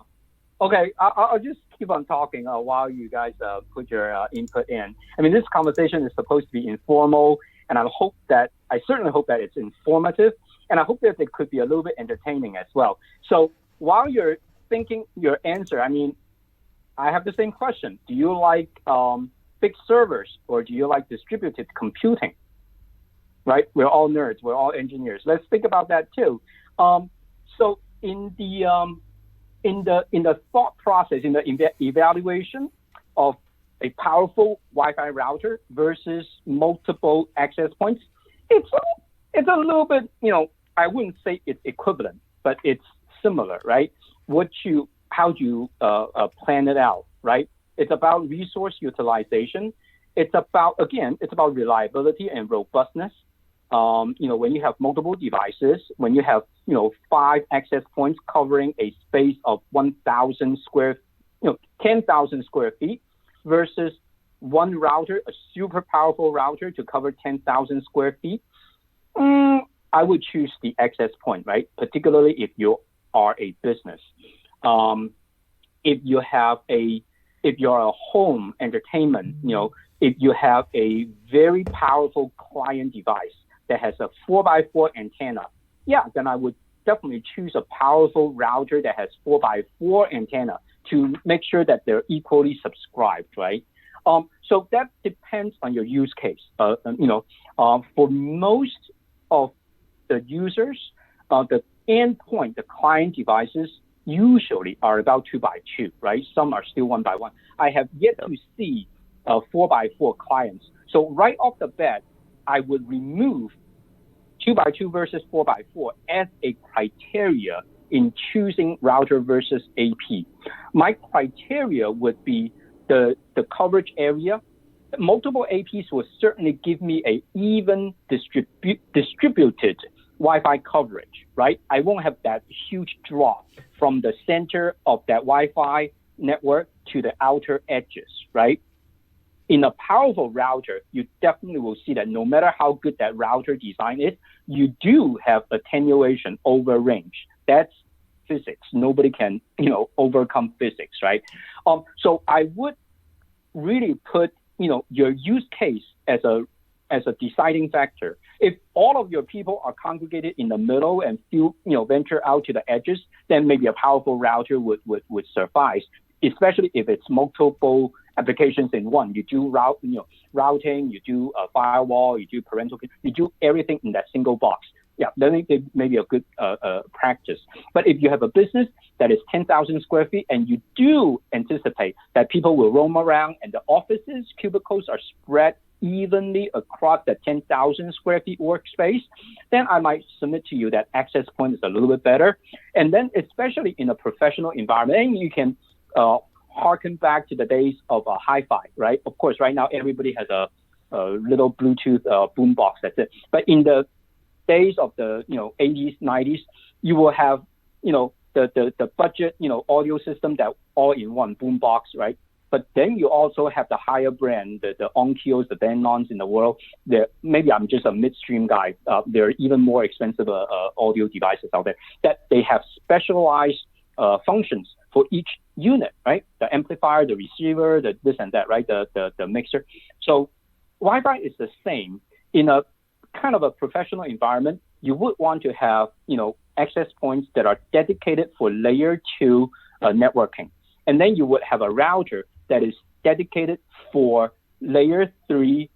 Okay, I'll just keep on talking while you guys put your input in. I mean, this conversation is supposed to be informal, and I certainly hope that it's informative, and I hope that it could be a little bit entertaining as well. So while you're thinking your answer, I mean, I have the same question. Do you like big servers, or do you like distributed computing? Right? We're all nerds. We're all engineers. Let's think about that too. So in the thought process, in the evaluation of a powerful Wi-Fi router versus multiple access points, it's a little bit, I wouldn't say it's equivalent, but it's similar, right? How do you plan it out, right? It's about resource utilization. It's about reliability and robustness. When you have multiple devices, when you have 5 access points covering a space of 10,000 square feet versus one router, a super powerful router to cover 10,000 square feet, I would choose the access point, right? Particularly if you are a business. If you're a home entertainment, if you have a very powerful client device that has a 4x4 antenna, then I would definitely choose a powerful router that has 4x4 antenna to make sure that they're equally subscribed, right? So that depends on your use case. For most of the users, the endpoint, the client devices usually are about 2x2, right? Some are still 1x1. I have yet to see 4x4 clients. So right off the bat, I would remove 2x2 versus 4x4 as a criteria in choosing router versus AP. My criteria would be the coverage area. Multiple APs will certainly give me a even distributed Wi-Fi coverage, right? I won't have that huge drop from the center of that Wi-Fi network to the outer edges, right? In a powerful router, you definitely will see that no matter how good that router design is, you do have attenuation over range. That's physics. Nobody can, overcome physics, right? So I would really put, your use case as a deciding factor. If all of your people are congregated in the middle and few, venture out to the edges, then maybe a powerful router would suffice, especially if it's multiple applications in one. You do routing, you do a firewall, you do parental, you do everything in that single box. Yeah, then it may be a good practice. But if you have a business that is 10,000 square feet and you do anticipate that people will roam around and the offices, cubicles are spread evenly across the 10,000 square feet workspace, then I might submit to you that access point is a little bit better. And then especially in a professional environment, you can harken back to the days of hi-fi, right? Of course, right now everybody has a little Bluetooth boombox, that's it. But in the days of the 80s, 90s, you will have the budget audio system that all in one boombox, right? But then you also have the higher brand, the Onkyos, the Denons in the world. Maybe I'm just a midstream guy. There are even more expensive audio devices out there that they have specialized functions for each unit, right? The amplifier, the receiver, the this and that, right? The mixer. So Wi-Fi is the same. In a kind of a professional environment, you would want to have, access points that are dedicated for layer 2 networking. And then you would have a router that is dedicated for layer 3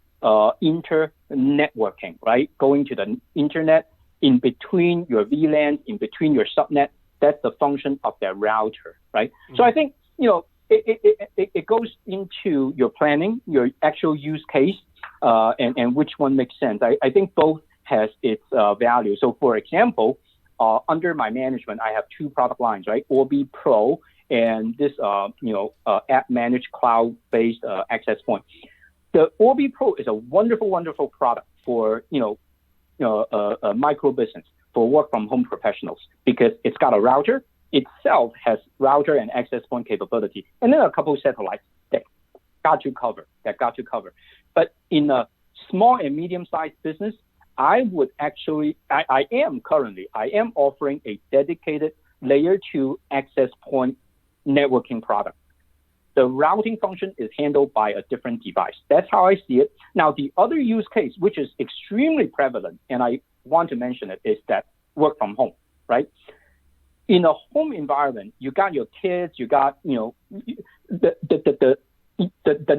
inter-networking, right? Going to the internet in between your VLANs, in between your subnet. That's the function of that router, right? Mm-hmm. So I think, it goes into your planning, your actual use case, and which one makes sense. I think both has its value. So for example, under my management, I have 2 product lines, right? Orbi Pro and this, app managed cloud-based access point. The Orbi Pro is a wonderful, wonderful product for, a micro business, for work from home professionals, because it's got a router, itself has router and access point capability, and then a couple of satellites that got you covered. But in a small and medium-sized business, I am offering a dedicated layer 2 access point networking product. The routing function is handled by a different device. That's how I see it. Now, the other use case, which is extremely prevalent, and I want to mention it, is that work from home, right? In a home environment, you got your kids, you got, the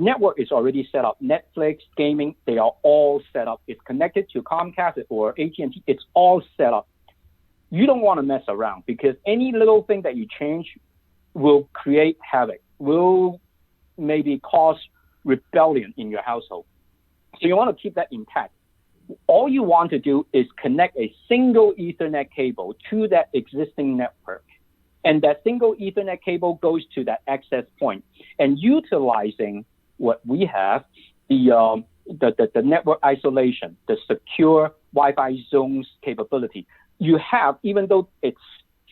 network is already set up. Netflix, gaming, they are all set up. It's connected to Comcast or AT&T. It's all set up. You don't want to mess around because any little thing that you change will create havoc, will maybe cause rebellion in your household. So you want to keep that intact. All you want to do is connect a single Ethernet cable to that existing network. And that single Ethernet cable goes to that access point. And utilizing what we have, the network isolation, the secure Wi-Fi zones capability, you have, even though it's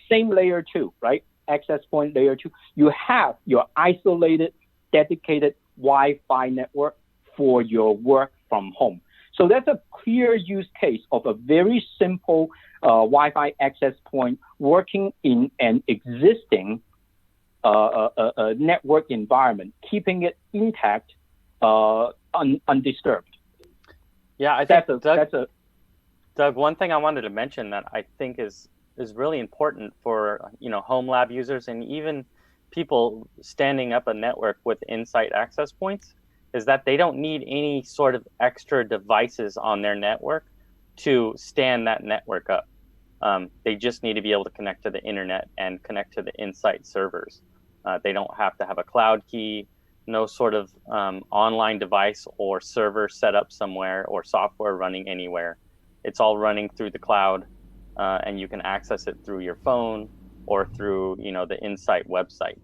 same layer 2, right? Access point layer 2, you have your isolated, dedicated Wi-Fi network for your work from home. So that's a clear use case of a very simple Wi-Fi access point working in an existing network environment, keeping it intact, undisturbed. Yeah, I think Doug, one thing I wanted to mention that I think is really important for home lab users and even people standing up a network with Insight access points is that they don't need any sort of extra devices on their network to stand that network up. They just need to be able to connect to the internet and connect to the Insight servers. They don't have to have a cloud key, no sort of online device or server set up somewhere or software running anywhere. It's all running through the cloud, and you can access it through your phone or through the Insight website.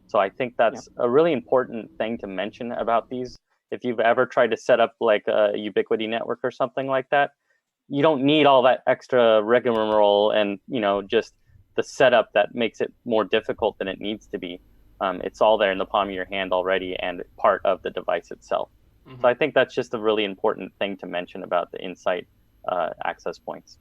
So I think that's a really important thing to mention about these. If you've ever tried to set up like a Ubiquiti network or something like that, you don't need all that extra rigmarole and just the setup that makes it more difficult than it needs to be. It's all there in the palm of your hand already and part of the device itself. Mm-hmm. So I think that's just a really important thing to mention about the Insight access points.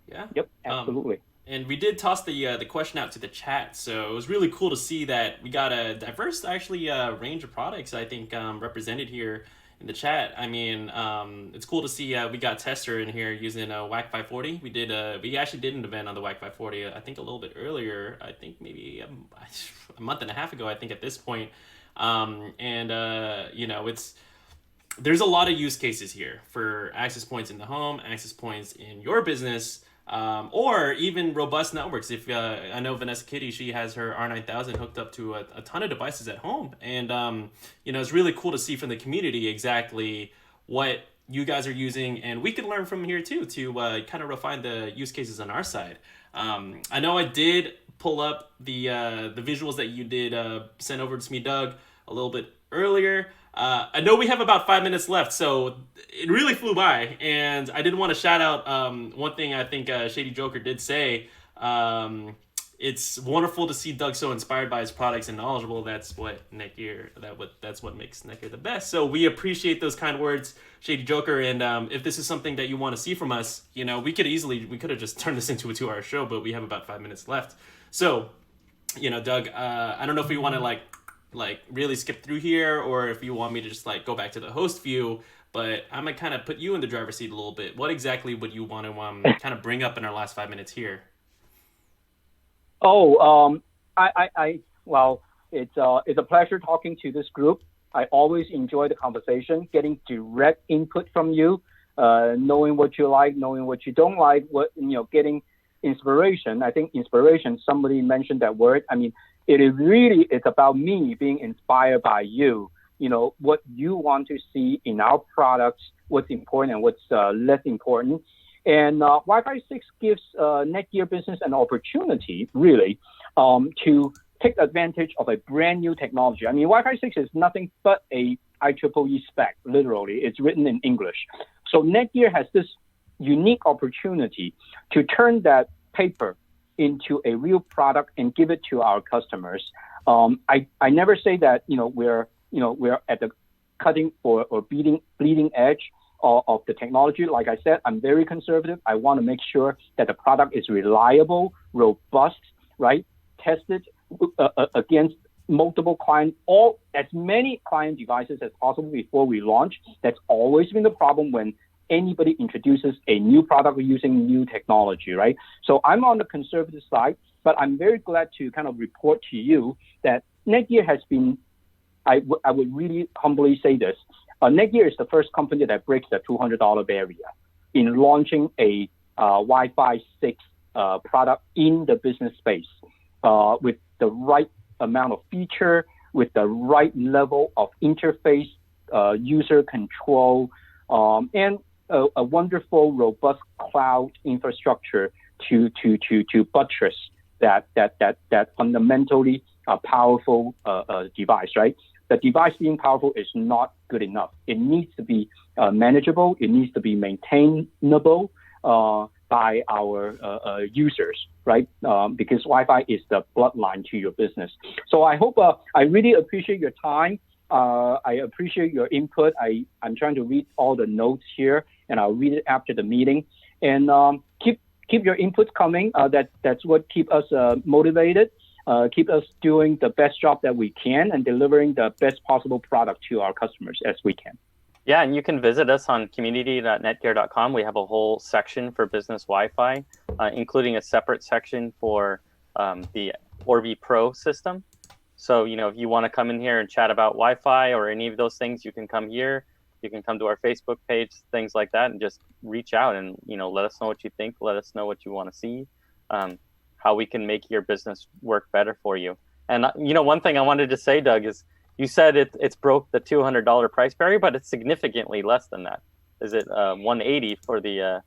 Yeah. Yep. Absolutely. And we did toss the question out to the chat, so it was really cool to see that we got a diverse range of products I think represented here in the chat. I mean, it's cool to see we got Tester in here using WAX540. We actually did an event on the WAX540 I think a little bit earlier. I think maybe a month and a half ago. I think at this point, there's a lot of use cases here for access points in the home, access points in your business. Or even robust networks. If I know Vanessa Kitty, she has her R9000 hooked up to a ton of devices at home, and it's really cool to see from the community exactly what you guys are using, and we can learn from here too to kind of refine the use cases on our side. I know I did pull up the visuals that you did send over to me, Doug, a little bit earlier. I know we have about 5 minutes left, so it really flew by, and I did want to shout out one thing I think Shady Joker did say. It's wonderful to see Doug so inspired by his products and knowledgeable. That's what that's what makes NETGEAR the best. So we appreciate those kind words, Shady Joker, and if this is something that you want to see from us, we could have just turned this into a 2-hour show, but we have about 5 minutes left. So, Doug, I don't know if you want to like really skip through here, or if you want me to just go back to the host view, but I'm gonna kind of put you in the driver's seat a little bit. What exactly would you want to kind of bring up in our last 5 minutes here? Well, it's a pleasure talking to this group. I always enjoy the conversation, getting direct input from you, knowing what you like, knowing what you don't like, getting inspiration. I think inspiration, somebody mentioned that word. I mean, it's about me being inspired by you, what you want to see in our products, what's important and what's less important. And Wi-Fi 6 gives NETGEAR Business an opportunity, really, to take advantage of a brand new technology. I mean, Wi-Fi 6 is nothing but a IEEE spec, literally. It's written in English. So NETGEAR has this unique opportunity to turn that paper into a real product and give it to our customers. I never say that we're at the cutting or bleeding edge. of the technology. Like I said, I'm very conservative. I want to make sure that the product is reliable, robust, right? Tested against multiple client, or as many client devices as possible before we launch. That's always been the problem when anybody introduces a new product using new technology, right? So I'm on the conservative side, but I'm very glad to kind of report to you that NETGEAR has been, I would really humbly say this, NETGEAR is the first company that breaks the $200 barrier in launching a Wi-Fi 6 product in the business space with the right amount of feature, with the right level of interface, user control, and a wonderful, robust cloud infrastructure to buttress that fundamentally powerful device, right? The device being powerful is not good enough. It needs to be manageable. It needs to be maintainable by our users, right? Because Wi-Fi is the bloodline to your business. So I hope, I really appreciate your time. I appreciate your input. I'm trying to read all the notes here, and I'll read it after the meeting. And keep your inputs coming. That's what keep us motivated. Keep us doing the best job that we can and delivering the best possible product to our customers as we can. Yeah, and you can visit us on community.netgear.com. We have a whole section for business Wi-Fi, including a separate section for the Orbi Pro system. So, if you want to come in here and chat about Wi-Fi or any of those things, you can come here. You can come to our Facebook page, things like that, and just reach out and, let us know what you think. Let us know what you want to see, how we can make your business work better for you. And, one thing I wanted to say, Doug, is you said it's broke the $200 price barrier, but it's significantly less than that. Is it $180 for the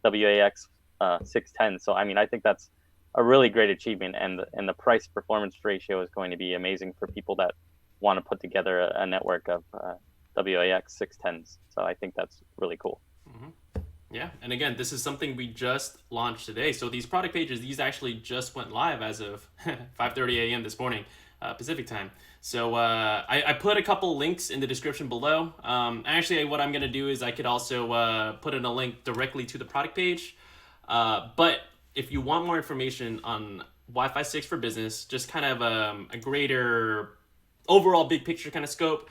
WAX610? So, I think that's a really great achievement, and the price performance ratio is going to be amazing for people that want to put together a network of WAX610s. So I think that's really cool. Mm-hmm. Yeah, and again, this is something we just launched today. So these product pages, these actually just went live as of 5:30 a.m. this morning, Pacific time. So I put a couple links in the description below. Actually, what I'm going to do is I could also put in a link directly to the product page. But if you want more information on Wi-Fi 6 for business, just kind of a greater overall big picture kind of scope,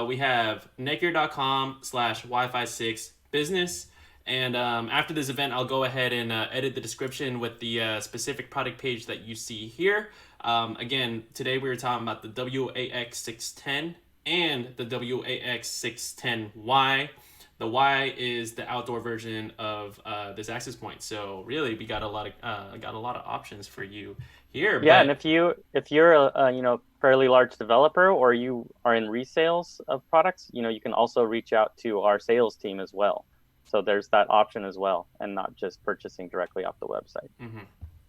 we have netgear.com/Wi-Fi 6 business. And after this event, I'll go ahead and edit the description with the specific product page that you see here. Again, today we were talking about the WAX610 and the WAX610Y. The Y is the outdoor version of this access point. So really, we got a lot of options for you here. Yeah, and if you're a fairly large developer, or you are in resales of products, you can also reach out to our sales team as well. So there's that option as well, and not just purchasing directly off the website. Mm-hmm.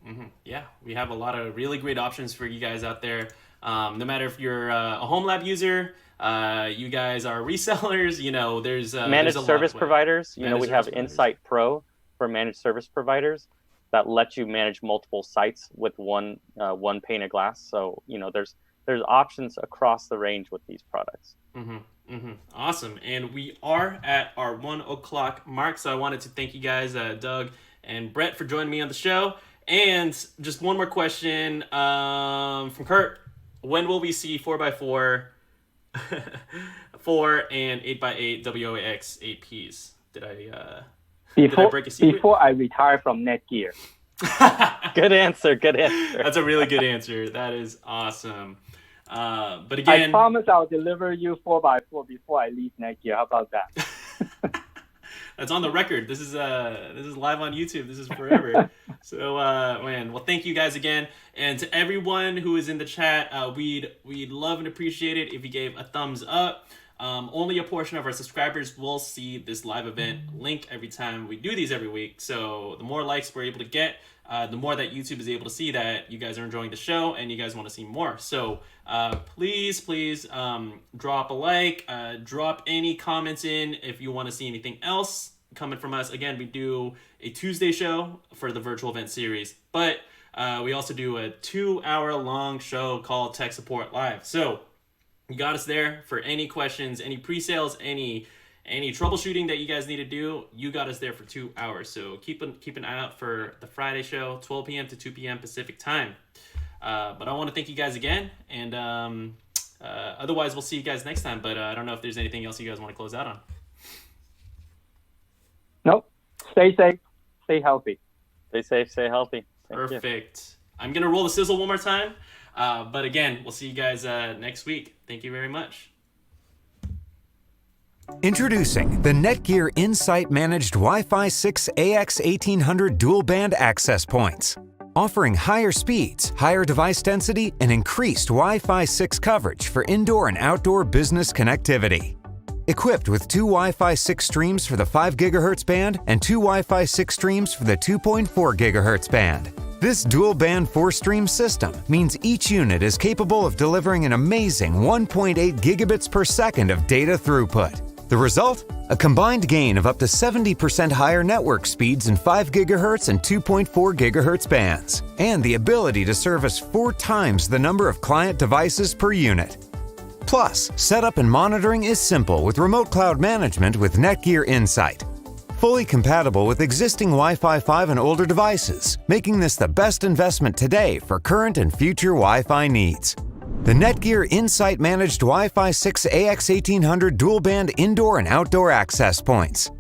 Mm-hmm. Yeah, we have a lot of really great options for you guys out there. No matter if you're a home lab user, you guys are resellers, there's managed service providers. We have Insight Pro for managed service providers that lets you manage multiple sites with one pane of glass. So there's options across the range with these products. Mm-hmm. Mm-hmm. Awesome. And we are at our 1 o'clock mark. So I wanted to thank you guys, Doug and Bret, for joining me on the show. And just one more question from Kurt. When will we see 4x4, 4 and 8x8 WAX APs? Did I break a secret? Before I retire from NETGEAR. Good answer. Good answer. That's a really good answer. That is awesome. But again, I promise I'll deliver you 4x4 before I leave NETGEAR. How about that? That's on the record. This is live on YouTube. This is forever. So well, thank you guys again, and to everyone who is in the chat, we'd love and appreciate it if you gave a thumbs up. Only a portion of our subscribers will see this live event link every time we do these every week. So the more likes we're able to get, the more that YouTube is able to see that you guys are enjoying the show and you guys want to see more. So please drop a like, drop any comments in if you want to see anything else coming from us. Again, we do a Tuesday show for the virtual event series, but we also do a 2-hour long show called Tech Support Live. So you got us there for any questions, any pre-sales, any Any troubleshooting that you guys need to do, you got us there for 2 hours. So keep an eye out for the Friday show, 12 p.m. to 2 p.m. Pacific time. But I want to thank you guys again, and otherwise we'll see you guys next time. But I don't know if there's anything else you guys want to close out on. Nope. Stay safe, stay healthy. Stay safe, stay healthy. Thank you. Perfect. I'm gonna roll the sizzle one more time. But again, we'll see you guys next week. Thank you very much. Introducing the NETGEAR Insight Managed Wi-Fi 6 AX1800 Dual Band Access Points, offering higher speeds, higher device density, and increased Wi-Fi 6 coverage for indoor and outdoor business connectivity. Equipped with 2 Wi-Fi 6 streams for the 5 GHz band and 2 Wi-Fi 6 streams for the 2.4 GHz band. This dual-band 4-stream system means each unit is capable of delivering an amazing 1.8 gigabits per second of data throughput. The result? A combined gain of up to 70% higher network speeds in 5 GHz and 2.4 GHz bands, and the ability to service 4 times the number of client devices per unit. Plus, setup and monitoring is simple with remote cloud management with NETGEAR Insight. Fully compatible with existing Wi-Fi 5 and older devices, making this the best investment today for current and future Wi-Fi needs. The NETGEAR Insight Managed Wi-Fi 6 AX1800 Dual Band Indoor and Outdoor Access Points.